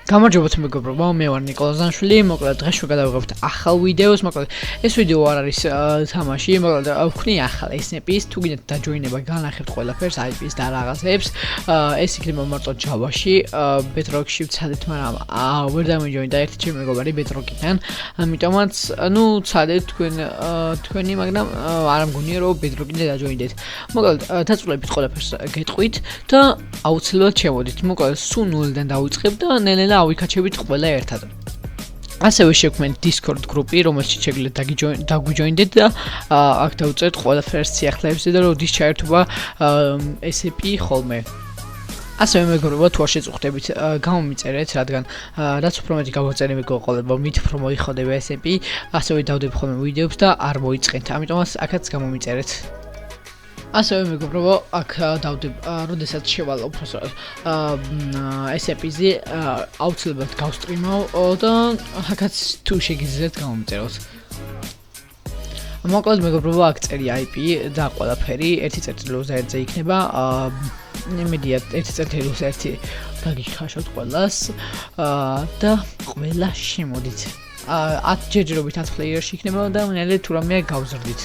გამარჯობათ მეგობრებო, მე ვარ ნიკოლოზ ზანშვილი. მოკლედ დღეს შევგადავიღებთ ახალ ვიდეოს. მოკლედ ეს ვიდეო არ არის თამაში, მოკლედ ვქნი ახალ SNP-ს, თუ გინდათ დაჯოინება, განახებთ ყველაფერს, IP-ს და რაღაცებს. ეს იქნება მარტო Java-ში, Bedrock-ში ვცადეთ, მაგრამ ვერ დამიჯოინდა ერთი ჩემი მეგობარი Bedrock-იდან. ამიტომაც, ვცადეთ თქვენი, მაგრამ არ მგონია რომ Bedrock-იდან დაჯოინდეთ. მოკლედ დაწვრილებით ყველაფერს გეტყვით და აუცილებლად შემოდით. მოკლედ სულ 0-დან დავიწყებ და ნელ-ნელა ავიქაჩებით ყველა ერთად. ასევე შევქმნით Discord გრუპი, რომელშიც შეგიძლიათ დაგვიჯოინდეთ და აქ დავწერთ ყველაფერს სიახლეებზე და როდის ჩაერთვება SCP ხოლმე. ასევე მეგობრებო, თუ არ შეწუხდებით, გამომიწერეთ, რადგან რაც უფრო მეტი გავაწერე მეგობრებო, მით უფრო მოიხოდება SCP, ასევე დავდებ ხოლმე ვიდეოებს და არ მოიწყენთ. ამიტომაც აქაც გამომიწერეთ. ასევე მეგობრებო, აქ დავდებ, როდესაც შევალ უბრალოდ SCP-ზე აუცილებლად გავსტრიმავ და აქაც თუ შეგიძლიათ გამომწეროთ. მოკლედ მეგობრებო, აქ წერი IP და ყველაფერი 1.0-ზე იქნება. იმედია 1.0-ზე გაგიხაშოთ ყველას და ყველა შემოდით. 10 ჯერჯერობით 10 პლეიერში იქნება და ნელი თუ რამეა გავზრდით.